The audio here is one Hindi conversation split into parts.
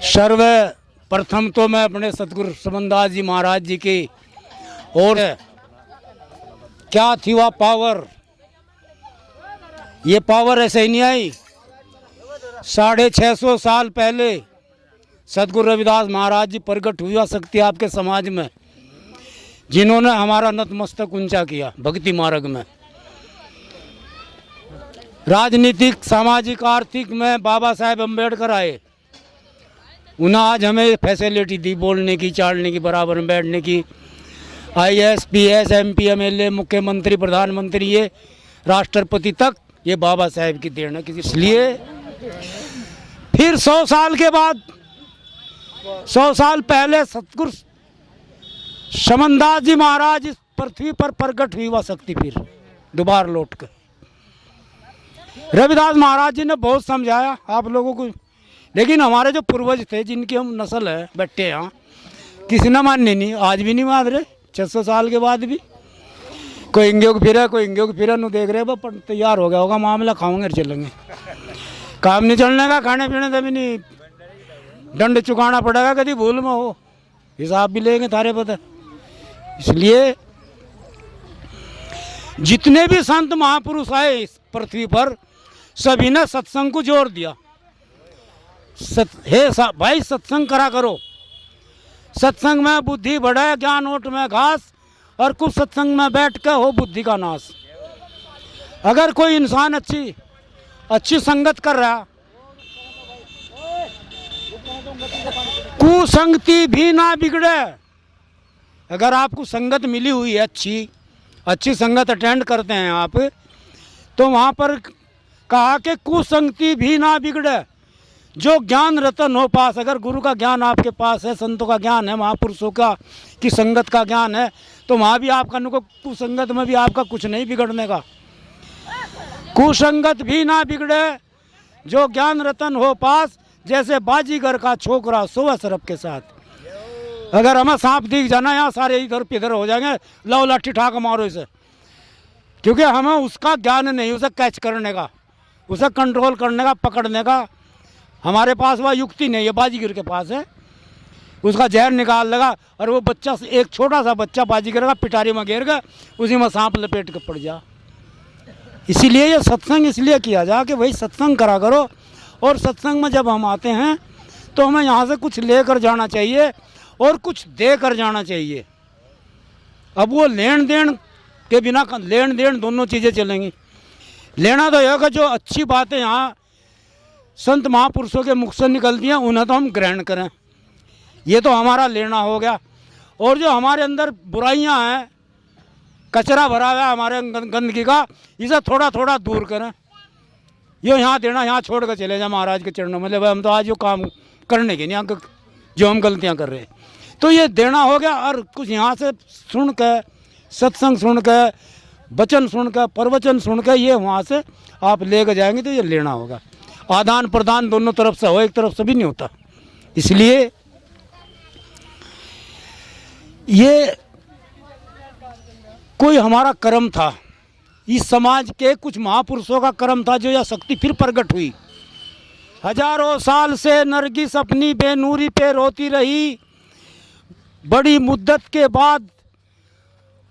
सर्वप्रथम तो मैं अपने सतगुरु समनदास जी महाराज जी की और क्या थी वह पावर, ये पावर ऐसे ही नहीं आई। 650 साल पहले सतगुरु रविदास महाराज जी प्रकट हुआ शक्ति आपके समाज में, जिन्होंने हमारा नतमस्तक ऊंचा किया भक्ति मार्ग में। राजनीतिक, सामाजिक, आर्थिक में बाबा साहेब अम्बेडकर आए, उन्हें आज हमें फैसिलिटी दी बोलने की, चालने की, बराबर में बैठने की। IAS, PS, MP, MLA, मुख्यमंत्री, प्रधानमंत्री, ये राष्ट्रपति तक ये बाबा साहेब की देन है। इसलिए फिर 100 साल के बाद, 100 साल पहले सतगुरु समनदास जी महाराज इस पृथ्वी पर प्रकट हुई वह शक्ति फिर दोबारा लौट कर। रविदास महाराज जी ने बहुत समझाया आप लोगों को, लेकिन हमारे जो पूर्वज थे, जिनकी हम नस्ल है, बैठे यहाँ, किसी ने मानने नहीं, आज भी नहीं मान रहे। 600 साल के बाद भी कोई इंगे को फिरा, कोई इंगे को फिरा, नु देख रहे वो तैयार हो गया होगा मामला, खाऊंगे और चलेंगे। काम नहीं चलने का, खाने पीने का भी नहीं, दंड चुकाना पड़ेगा, कभी भूल में हो, हिसाब भी लेंगे थारे पता। इसलिए जितने भी संत महापुरुष आए इस पृथ्वी पर, सभी ने सत्संग को जोर दिया। भाई सत्संग करा करो, सत्संग में बुद्धि बढ़े, ज्ञान ओट में घास, और कुछ सत्संग में बैठ के हो बुद्धि का नाश। अगर कोई इंसान अच्छी संगत कर रहा, कुसंगति भी ना बिगड़े। अगर आपको संगत मिली हुई है, अच्छी संगत अटेंड करते हैं आप, तो वहाँ पर कहा कि कुसंगति भी ना बिगड़े, जो ज्ञान रतन हो पास। अगर गुरु का ज्ञान आपके पास है, संतों का ज्ञान है, महापुरुषों का की संगत का ज्ञान है, तो वहाँ भी आपका कुसंगत में भी आपका कुछ नहीं बिगड़ने का। कुसंगत भी ना बिगड़े, जो ज्ञान रतन हो पास, जैसे बाजीगर का छोकरा सोवा सरप के साथ। अगर हमें सांप दिख जाना, यहाँ सारे इधर पिधर हो जाएंगे, लो लाठी ठाक मारो इसे, क्योंकि हमें उसका ज्ञान नहीं, उसे कैच करने का, उसे कंट्रोल करने का, पकड़ने का हमारे पास वह युक्ति नहीं है। बाजीगर के पास है, उसका जहर निकाल लगा, और वो बच्चा, एक छोटा सा बच्चा बाजीगर का पिटारी में गिर गया, उसी में सांप लपेट कर पड़ जा। इसीलिए ये सत्संग इसलिए किया जा कि भाई सत्संग करा करो, और सत्संग में जब हम आते हैं तो हमें यहाँ से कुछ लेकर जाना चाहिए और कुछ दे कर जाना चाहिए। अब वो लेन देन के बिना, लेन देन दोनों चीज़ें चलेंगी। लेना तो यह कि जो अच्छी बातें यहाँ संत महापुरुषों के मुख से निकलती हैं, उन्हें तो हम ग्रहण करें, ये तो हमारा लेना हो गया। और जो हमारे अंदर बुराइयां हैं, कचरा भरा हुआ है हमारे गंदगी का, इसे थोड़ा थोड़ा दूर करें। ये यहाँ देना, यहाँ छोड़ कर चले जाए महाराज के चरणों में, ले भाई हम तो आज जो काम करने के नहीं, जो हम गलतियाँ कर रहे हैं, तो ये देना हो गया। और कुछ यहाँ से सुन कर, सत्संग सुन कर, वचन सुन कर, प्रवचन सुन कर, ये वहाँ से आप ले कर जाएंगे, तो ये लेना होगा। आदान प्रदान दोनों तरफ से हो, एक तरफ से भी नहीं होता। इसलिए ये कोई हमारा कर्म था, इस समाज के कुछ महापुरुषों का कर्म था, जो यह शक्ति फिर प्रकट हुई। हजारों साल से नरगिस अपनी बेनूरी पे रोती रही, बड़ी मुद्दत के बाद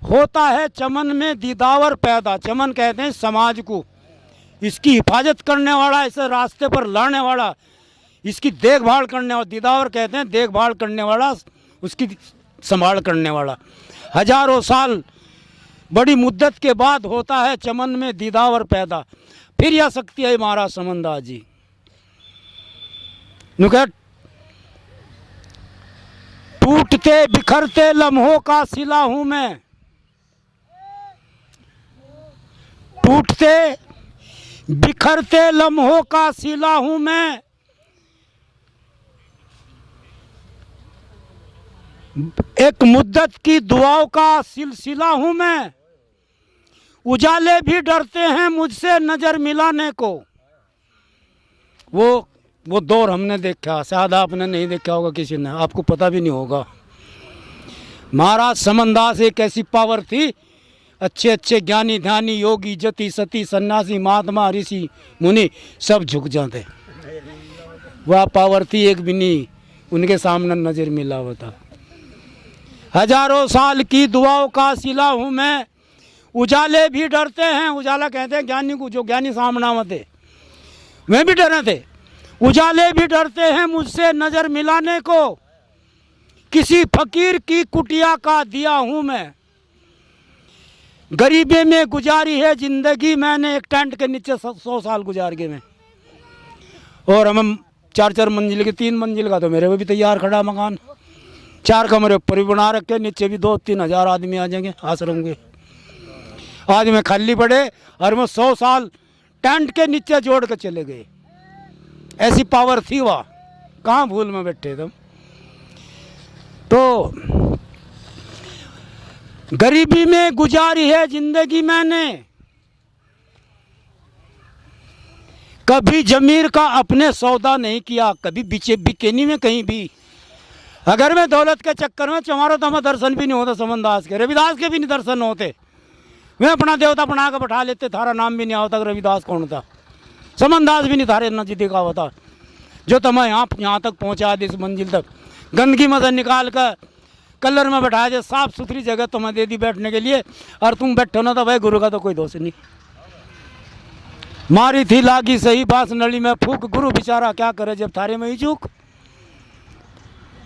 होता है चमन में दीदावर पैदा। चमन कहते हैं समाज को, इसकी हिफाजत करने वाला, इसे रास्ते पर लाने वाला, इसकी देखभाल करने वाला। दीदावर कहते हैं देखभाल करने वाला, उसकी संभाल करने वाला। हजारों साल बड़ी मुद्दत के बाद होता है चमन में दीदावर पैदा। फिर यह शक्ति है महाराज समनदास जी। टूटते बिखरते लम्हों का सिला हूं मैं, टूटते बिखरते लम्हों का सिला हूं मैं, एक मुद्दत की दुआओं का सिलसिला हूं मैं। उजाले भी डरते हैं मुझसे नजर मिलाने को। वो दौर हमने देखा, शायद आपने नहीं देखा होगा, किसी ने, आपको पता भी नहीं होगा। महाराज समनदास एक ऐसी पावर थी, अच्छे अच्छे ज्ञानी ध्यानी योगी जति सती सन्यासी महात्मा ऋषि मुनि सब झुक जाते। वह पावर थी एक भी नहीं, उनके सामने नजर मिला हुआ था। हजारों साल की दुआओं का सिला हूँ मैं, उजाले भी डरते हैं। उजाला कहते हैं ज्ञानी को, जो ज्ञानी सामना थे वे भी डरे थे। उजाले भी डरते हैं मुझसे नजर मिलाने को, किसी फकीर की कुटिया का दिया हूँ मैं। गरीबी में गुजारी है जिंदगी मैंने, एक टेंट के नीचे 100 साल गुजार के मैं। और हम 4-4 मंजिल के, 3 मंजिल का तो मेरे को भी तैयार खड़ा मकान, 4 कमरे ऊपर भी बना रखे, नीचे भी 2-3 हजार आदमी आ जाएंगे आश्रम के। आज में खाली पड़े और वो 100 साल टेंट के नीचे जोड़ के चले गए। ऐसी पावर थी वहाँ, कहाँ भूल में बैठे तुम। तो गरीबी में गुजारी है जिंदगी मैंने, कभी जमीर का अपने सौदा नहीं किया, कभी बिकेनी में कहीं भी। अगर मैं दौलत के चक्कर में चमारो तो हमें दर्शन भी नहीं होता समनदास के, रविदास के भी नहीं दर्शन होते। वे अपना देवता बना के बैठा लेते, थारा नाम भी नहीं आता रविदास कौन था, समनदास भी नहीं थारे न जिदी का होता, जो तुम्हें यहाँ तक पहुँचा दे, इस मंजिल तक। गंदगी में से निकाल कर कलर में बैठा दे, साफ सुथरी जगह तुम्हें दे दी बैठने के लिए, और तुम बैठो ना तो भाई गुरु का तो कोई दोष नहीं। मारी थी लागी सही बास नली में फूक, गुरु बेचारा क्या करे जब थारे में ही चूक।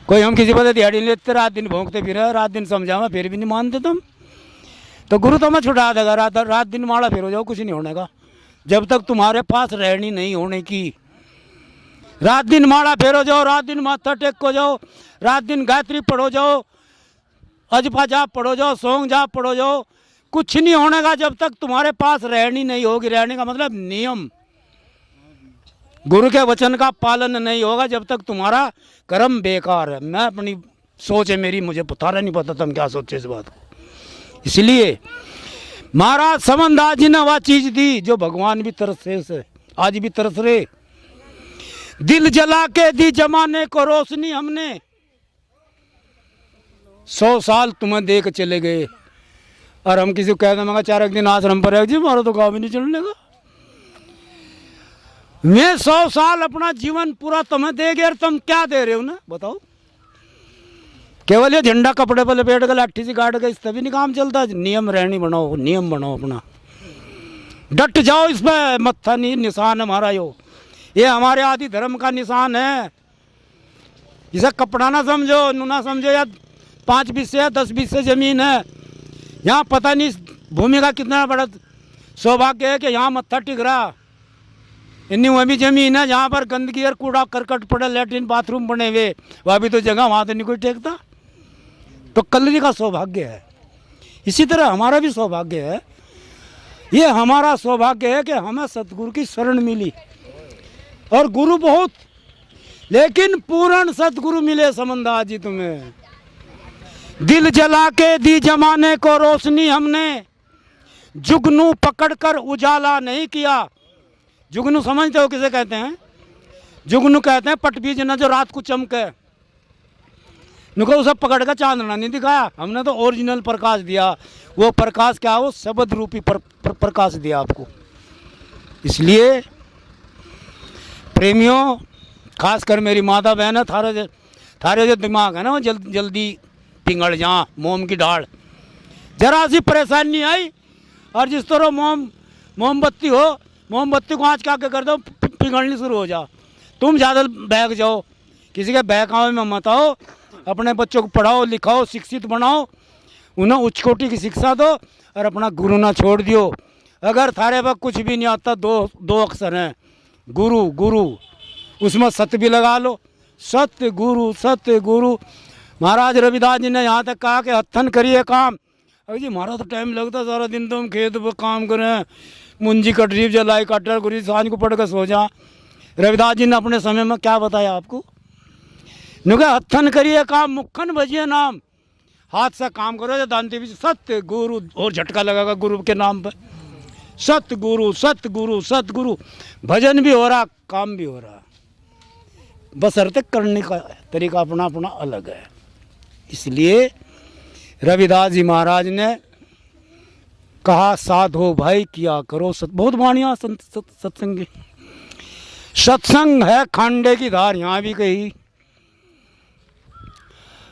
कोई हम किसी पर दिहाड़ी लेते, रात दिन भोंकते फिर, रात दिन समझावा फिर भी नहीं मानते तुम, तो गुरु तुम्हें छुड़ा देगा। रात दिन माड़ा फिर हो जाओ, कुछ नहीं होने का जब तक तुम्हारे पास रहनी नहीं होने की। रात दिन माड़ा फेरो जाओ, रात दिन माथा टेक को जाओ, रात दिन गायत्री पढ़ो जाओ, अजपा जाप पढ़ो जाओ, सोंग जाप पढ़ो जाओ, कुछ नहीं होने का जब तक तुम्हारे पास रहनी नहीं होगी। रहने का मतलब नियम, गुरु के वचन का पालन नहीं होगा जब तक तुम्हारा कर्म बेकार है। मैं अपनी सोच है मेरी, मुझे पता नहीं पता तुम क्या सोचे इस बात को। इसलिए महाराज समनदास जी ने वह चीज दी जो भगवान भी तरसे से, आज भी तरस रहे। दिल जला के दी जमाने को रोशनी हमने, 100 साल तुम्हें देख चले गए, और हम किसी को कह देंगे 4 दिन आश्रम पर है जी, हमारा तो गाँव भी नहीं चलने का। मैं 100 साल अपना जीवन पूरा तुम्हें दे गए और तुम क्या दे रहे हो ना, बताओ। केवल ये झंडा कपड़े पर लपेट कर लाठी से गाड़ के इस तभी नहीं काम चलता। नियम रहनी बनाओ, नियम बनाओ अपना, डट जाओ इस पर, मत्था नहीं निशान हमारा ये हमारे आदि धर्म का निशान है। इसे कपड़ा ना समझो, ना समझो या 5 बीस या 10 बीस से जमीन है, यहाँ पता नहीं भूमि का कितना बड़ा सौभाग्य है कि यहाँ मत्था टिक रहा। इतनी वह भी जमीन है जहाँ पर गंदगी और कूड़ा करकट पड़े, लेटरिन बाथरूम बने हुए, वह भी तो जगह, वहाँ तो नहीं कोई टेकता। तो कलरी का सौभाग्य है। इसी तरह हमारा भी सौभाग्य है, ये हमारा सौभाग्य है कि हमें सतगुरु की शरण मिली, और गुरु बहुत, लेकिन पूर्ण सतगुरु मिले समनदास जी तुम्हें। दिल जला के दी जमाने को रोशनी हमने, जुगनू पकड़कर उजाला नहीं किया। जुगनू समझते हो किसे कहते हैं? जुगनू कहते हैं पटबीज ना जो रात को चमके, नुको उसे पकड़ कर चांदना नहीं दिखाया, हमने तो ओरिजिनल प्रकाश दिया। वो प्रकाश क्या, वो शब्द रूपी प्रकाश दिया आपको। इसलिए प्रेमियों, खासकर मेरी माता बहन है, थारे जो दिमाग है ना वो जल्दी पिंगल जहाँ मोम की डाल, जरा सी परेशानी आई और जिस तरह मोमबत्ती हो, मोमबत्ती को आँच के आगे कर दो, पिघलनी शुरू हो जा। तुम ज़्यादा बहक जाओ, किसी के बहकावे में मत आओ, अपने बच्चों को पढ़ाओ लिखाओ, शिक्षित बनाओ, उन्हें उच्च कोटि की शिक्षा दो और अपना गुरु ना छोड़ दियो। अगर थारे पर कुछ भी नहीं आता, दो अक्षर हैं, गुरु गुरु, उसमें सत्य भी लगा लो, सत्य गुरु। महाराज रविदास जी ने यहाँ तक कहा कि हथन करिए काम। अरे जी हमारा तो टाइम लगता, सारा दिन तो हम खेत पर काम करें, मुंजी कट रही, जलाई कटर गुरी, सांझ को पढ़ कर सो जा। रविदास जी ने अपने समय में क्या बताया आपको? नुके हथन करिए काम, मुखन भजिए नाम, हाथ से काम करो। जो दानती भी सत्य गुरु, और झटका लगागा गुरु के नाम पर, सत्य गुरु। भजन भी हो रहा, काम भी हो रहा, बशर्ते करने का तरीका अपना अपना अलग है। इसलिए रविदास जी महाराज ने कहा साधो भाई किया करो बहुत वाणियाँ सत्संगी। सत्संग है खांडे की धार, यहाँ भी कही।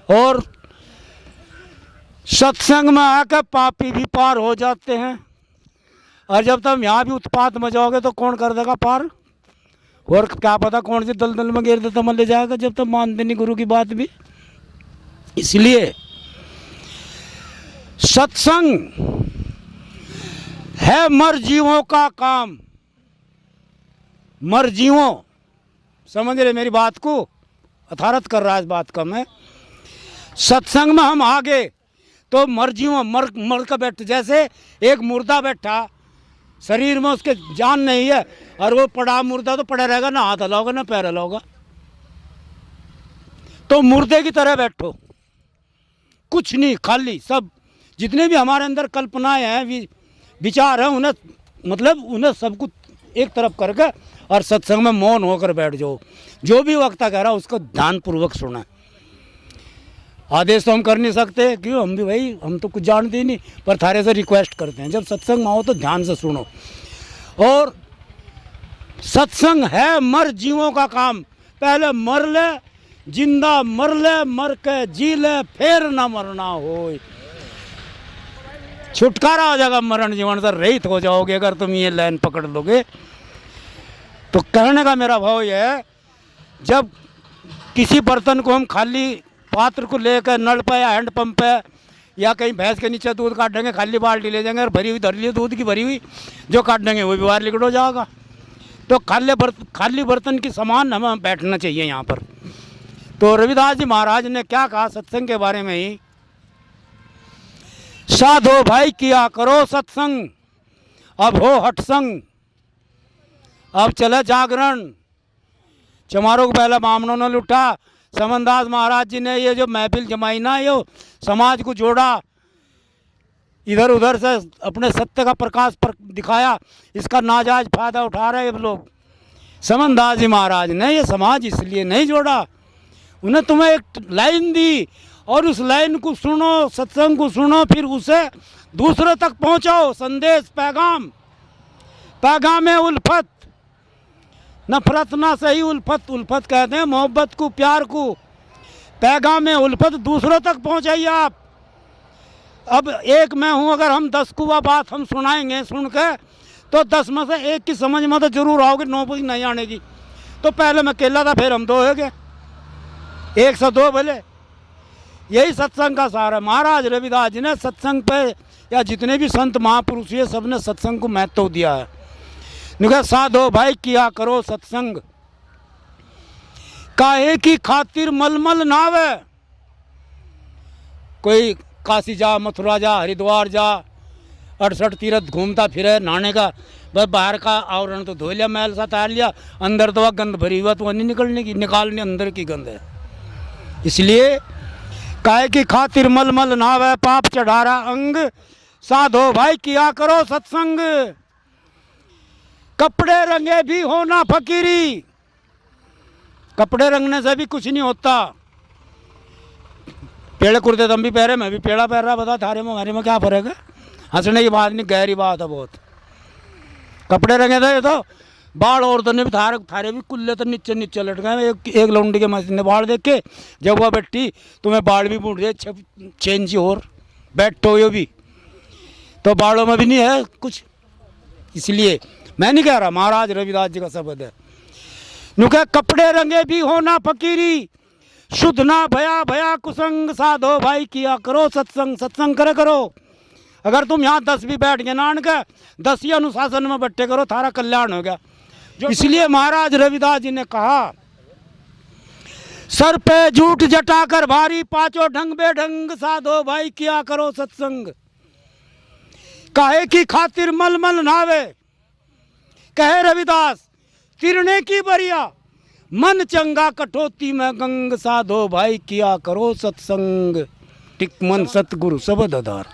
और सत्संग में आकर पापी भी पार हो जाते हैं। और जब तुम यहाँ भी उत्पात में जाओगे तो कौन कर देगा पार? और क्या पता कौन सी दलदल में गिर देता मन ले जाएगा, जब तक मानते नहीं गुरु की बात भी। इसलिए सत्संग है मर जीवों का काम। मर जीवों, समझ रहे मेरी बात को? अथारत कर रहा है इस बात का मैं। सत्संग में हम आगे तो मर जीवों, मर का बैठ, जैसे एक मुर्दा बैठा, शरीर में उसके जान नहीं है और वो पड़ा मुर्दा तो पड़ा रहेगा, ना हाथ हिलाओगा ना पैर हिलाओगा। तो मुर्दे की तरह बैठो, कुछ नहीं, खाली। सब जितने भी हमारे अंदर कल्पनाएं हैं, विचार हैं, उन्हें मतलब उन्हें सब कुछ एक तरफ करके और सत्संग में मौन होकर बैठ जाओ। जो भी वक्ता कह रहा है उसको ध्यानपूर्वक सुना। आदेश तो हम कर नहीं सकते, क्यों? हम भी भाई, हम तो कुछ जानते ही नहीं, पर थारे से रिक्वेस्ट करते हैं जब सत्संग में आओ तो ध्यान से सुनो। और सत्संग है मर जीवों का काम। पहले मर ले, जिंदा मर ले, मर के जी ले, फिर ना मरना हो। छुटकारा हो जाएगा मरण जीवन से, रहित हो जाओगे अगर तुम ये लाइन पकड़ लोगे। तो कहने का मेरा भाव ये है, जब किसी बर्तन को हम खाली पात्र को लेकर नल पे या हैंडपंप पे या कहीं भैंस के नीचे दूध काट देंगे, खाली बाल्टी ले जाएंगे और भरी हुई धर ली दूध की भरी हुई, जो काट देंगे वो भी बाहर लिकड़ हो जाएगा। तो खाली बर्तन की समान हमें बैठना चाहिए यहाँ पर। तो रविदास जी महाराज ने क्या कहा सत्संग के बारे में ही, साधो भाई किया करो सत्संग, अब हो हटसंग। अब चले जागरण। चमारों को पहला बामनों ने लुटा, समनदास महाराज जी ने ये जो महफिल जमाई ना, ये समाज को जोड़ा, इधर उधर से अपने सत्य का प्रकाश पर दिखाया, इसका नाजायज फायदा उठा रहे हैं लोग। समनदास जी महाराज ने ये समाज इसलिए नहीं जोड़ा, उन्हें तुम्हें एक लाइन दी और उस लाइन को सुनो, सत्संग को सुनो, फिर उसे दूसरे तक पहुंचाओ। संदेश, पैगाम, पैगाम है उल्फत, नफरत ना सही उल्फत। उल्फत कहते हैं मोहब्बत को, प्यार को। पैगाम है उल्फत दूसरों तक पहुंचाइए आप। अब एक मैं हूं, अगर हम 10 को वह बात हम सुनाएंगे, सुन के तो 10 में से एक की समझ में तो जरूर आओगे, 9 की नहीं आने की। तो पहले मैं अकेला था, फिर हम 2 हो गए, 1 से 2 भले। यही सत्संग का सार है। महाराज रविदास जी ने सत्संग पे, या जितने भी संत महापुरुष ये सब ने सत्संग को महत्व दिया है। निकल साधो भाई किया करो सत्संग, काहे की खातिर मलमल नावे। कोई काशी जा, मथुरा जा, हरिद्वार जा, 68 तीर्थ घूमता फिरे, नहाने का बस बाहर का आवरण तो धो लिया, मैल सा तार लिया, अंदर तो वह गंद भरी हुआ, तो वह नहीं निकलने की, निकालने अंदर की गंद है। इसलिए काहे की खातिर मलमल नावे, पाप चढ़ारा अंग, साधो भाई किया करो सत्संग। कपड़े रंगे भी होना फकीरी, कपड़े रंगने से भी कुछ नहीं होता। पेड़ कुर्ते तुम भी पहरे, मैं भी पेड़ा पहन रहा, बता थारे में हमारे में क्या फर्क है? हंसने की बात नहीं, गहरी बात है बहुत। कपड़े रंगे थे तो बाल औरतों ने भी थारे भी कुल्ले तो नीचे नीचे लट गए। एक लौंडी के मशीन ने बाल देख के जब वह बैठी, तुम्हें बाल भी बूढ़ गए 6 इंची और बैठो यो भी, तो बालों में भी नहीं है कुछ। इसलिए मैं नहीं कह रहा, महाराज रविदास जी का शब्द है। नुके कपड़े रंगे भी होना फकीरी, शुद्ध ना भया भया कुसंग, साधो भाई किया करो सत्संग। सत्संग करे करो। अगर तुम यहाँ 10 भी बैठ गए नान का, 10 ही अनुशासन में बैठे करो, थारा कल्याण हो गया। इसलिए महाराज रविदास जी ने कहा, सर पे झूठ जटाकर भारी, पांचों ढंग बेढंग, साधो भाई किया करो सत्संग। काहे की खातिर मलमल नावे, कहे रविदास तिरने की बरिया, मन चंगा कटौती में गंग, साधो भाई किया करो सत्संग। टिक मन सतगुरु सबद आधार।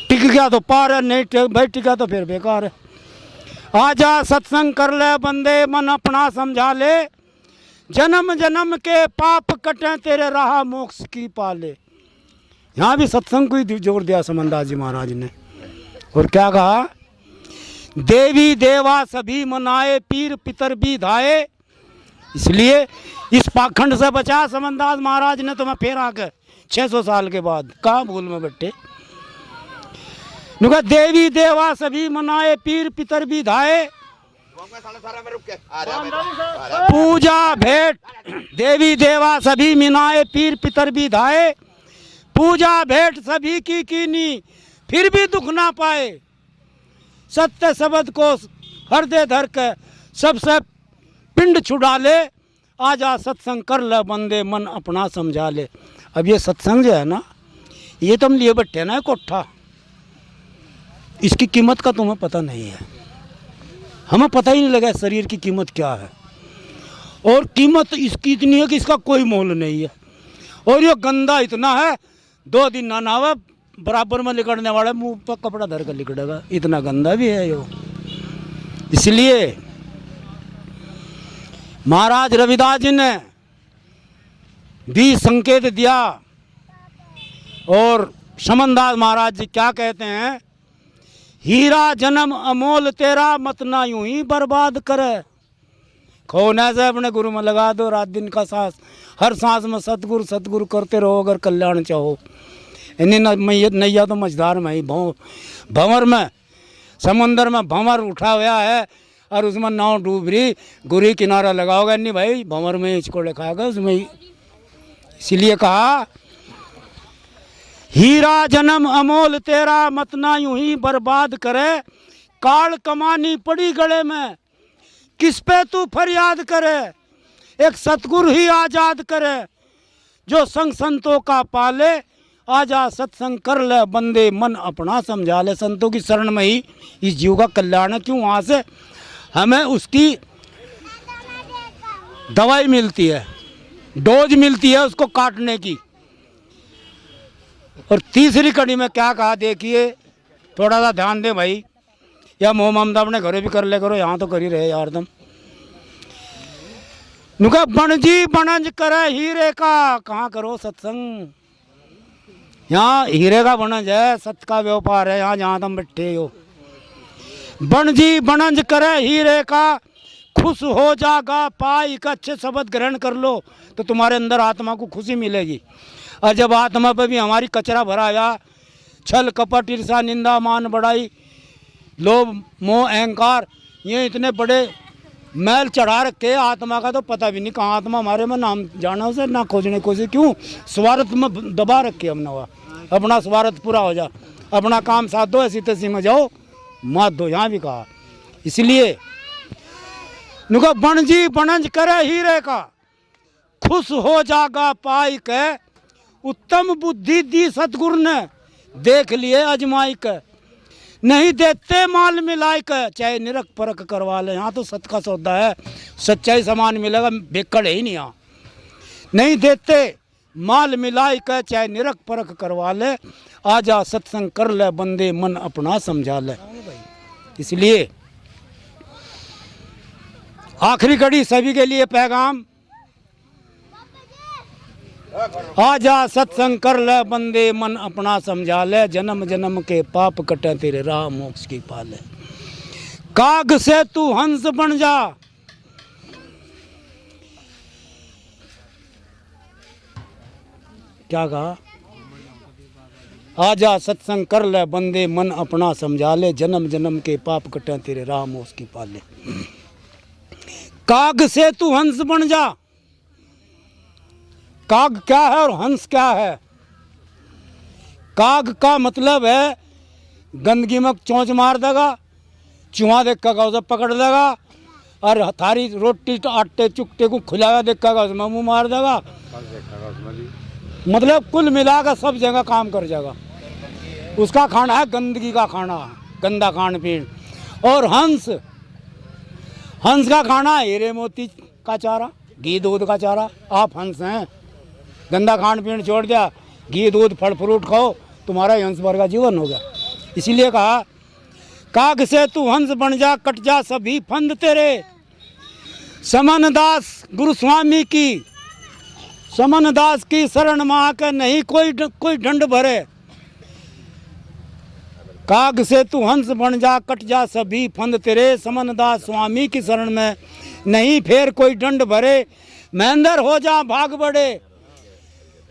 टिक गया तो पार है, नहीं भाई टिका तो फिर बेकार है। आजा सत्संग कर ले बंदे, मन अपना समझा ले, जन्म जन्म के पाप कटे तेरे राह मोक्ष की पाले। यहाँ भी सत्संग को ही जोर दिया समनदास जी महाराज ने। और क्या कहा देवी देवा सभी मनाए, पीर पितर भी धाये। इसलिए इस पाखंड से बचा समनदास महाराज ने तुम्हें फिर आकर 600 साल के बाद कहाँ भूल में बैठे। नुका देवी देवा सभी मनाए, पीर पितर भी धाये। पूजा भेंट देवी देवा सभी मनाए, पीर पितर भी धाये। पूजा भेंट सभी की कीनी, फिर भी दुख ना पाए। सत्य शब्द को हृदय धर के सबसे पिंड छुड़ा ले। आजा सत्संग कर ले बंदे, मन अपना समझा ले। अब ये सत्संग जो है ना, ये तुम लिए बैठे ना कोठा, इसकी कीमत का तुम्हें पता नहीं है। हमें पता ही नहीं लगा शरीर की कीमत क्या है, और कीमत इसकी इतनी है कि इसका कोई मोल नहीं है। और ये गंदा इतना है, 2 दिन ना नहावे बराबर में लिकड़ने वाले मुंह पर कपड़ा धर कर लिकड़ेगा, इतना गंदा भी है यो। इसलिए महाराज रविदास जी ने भी संकेत दिया, और समनदास महाराज जी क्या कहते हैं, हीरा जन्म अमोल तेरा, मत ना यूं ही बर्बाद करे। खोने से अपने गुरु में लगा दो रात दिन का सांस, हर सांस में सतगुरु सतगुरु करते रहो अगर कल्याण चाहो। इन्हें नैया तो मझधार में ही भंवर में, समंदर में भंवर उठा हुआ है और उसमें नाव डूब रही, गुरी किनारा लगाओगे नहीं भाई, भंवर में इसको लिखाएगा उसमें ही। इसीलिए कहा हीरा जन्म अमोल तेरा, मत ना यूं ही बर्बाद करे। काल कमानी पड़ी गले में, किस पे तू फरियाद करे। एक सतगुरु ही आजाद करे, जो संग संतों का पाले। आजा सत्संग कर ले बंदे, मन अपना समझा ले। संतों की शरण में ही इस जीव का कल्याण है। क्यों? वहाँ से हमें उसकी दवाई मिलती है, डोज मिलती है उसको काटने की। और तीसरी कड़ी में क्या कहा देखिए, थोड़ा सा ध्यान दे भाई, या मोह ममता अपने घरों भी कर ले करो, यहाँ तो कर ही रहे यार तुम। नुका बनजी बनज करे हीरे का, कहाँ करो सत्संग। यहाँ हीरे का बनज है, सत्य का व्यापार है यहाँ जहाँ तुम बैठे हो। बनजी बनज करे हीरे का, खुश हो जागा पाई का। अच्छे शब्द ग्रहण कर लो तो तुम्हारे अंदर आत्मा को खुशी मिलेगी। और जब आत्मा पर भी हमारी कचरा भरा आया, छल कपट ईर्षा निंदा मान बढ़ाई लोभ मोह अहंकार, ये इतने बड़े मैल चढ़ा रखे आत्मा का, तो पता भी नहीं कहाँ आत्मा हमारे में नाम जाना उसे ना खोजने को से। क्यों? स्वार्थ में दबा रखे हमने। वह अपना स्वार्थ पूरा हो जा, अपना काम साथ दो, ऐसी तैसी में जाओ मात दो, यहाँ भी कहा। इसलिए नुका बनजी बनज करे हीरे का, खुश हो जागा पाई के। उत्तम बुद्धि दी सतगुरु ने, देख लिए अजमाई के। नहीं देते माल मिलाई के, चाहे निरख परख करवा ले। यहाँ तो सत का सौदा है, सच्चाई सामान मिलेगा, बेकड़ ही नहीं। यहाँ नहीं देते माल मिलाई के, चाहे निरख परख करवा ले। आजा सत्संग कर ले बंदे, मन अपना समझा ले। इसलिए आखिरी कड़ी सभी के लिए पैगाम, आजा सत्संग कर ले बंदे, मन अपना समझा ले। जन्म जन्म के पाप कटे तेरे, राह मोक्ष की पाले। काग से तू हंस बन जा, क्या कहा? आजा सत्संग कर ले बंदे, मन अपना समझा ले। जन्म जन्म के पाप कटे तेरे, राह मोक्ष की पाले। काग से तू हंस बन जा। काग क्या है और हंस क्या है? काग का मतलब है गंदगी में चोंच मार देगा, चूहा देखा उसे पकड़ लेगा, और थारी रोटी तो आटे चुकटे को खुलाया देखा उसमें मुँह मार देगा। मतलब कुल मिलाकर सब जगह काम कर जाएगा। उसका खाना है गंदगी का खाना, गंदा खान पीन। और हंस, हंस का खाना हीरे मोती का चारा, घी दूध का चारा। आप हंस हैं, गंदा खान पीन छोड़ दिया, घी दूध फल फ्रूट खाओ, तुम्हारा हंस भर का जीवन हो गया। इसीलिए कहा काग से तू हंस बन जा, कट जा सभी फंद तेरे। समनदास गुरु स्वामी की, समनदास की शरण में आकर नहीं कोई डंड भरे। काग से तू हंस बन जा, कट जा सभी फंद तेरे, समनदास स्वामी की शरण में नहीं फेर कोई दंड भरे, महेंद्र हो जा भाग बड़े,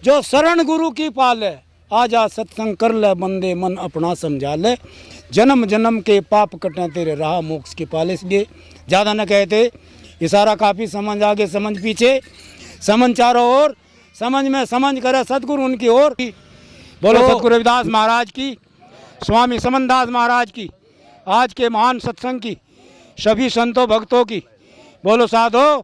जो शरण गुरु की पाले, आजा सत्संग कर ले बंदे मन अपना समझा ले, जन्म जन्म के पाप कटे तेरे राह मोक्ष की पाले। इसलिए ज़्यादा न कहते, इशारा काफ़ी, समझ आगे समझ पीछे, समझ चारों ओर, समझ में समझ करे सतगुरु उनकी ओर। बोलो सतगुरु रविदास महाराज की, स्वामी समनदास महाराज की, आज के महान सत्संग की, सभी संतों भक्तों की। बोलो साधो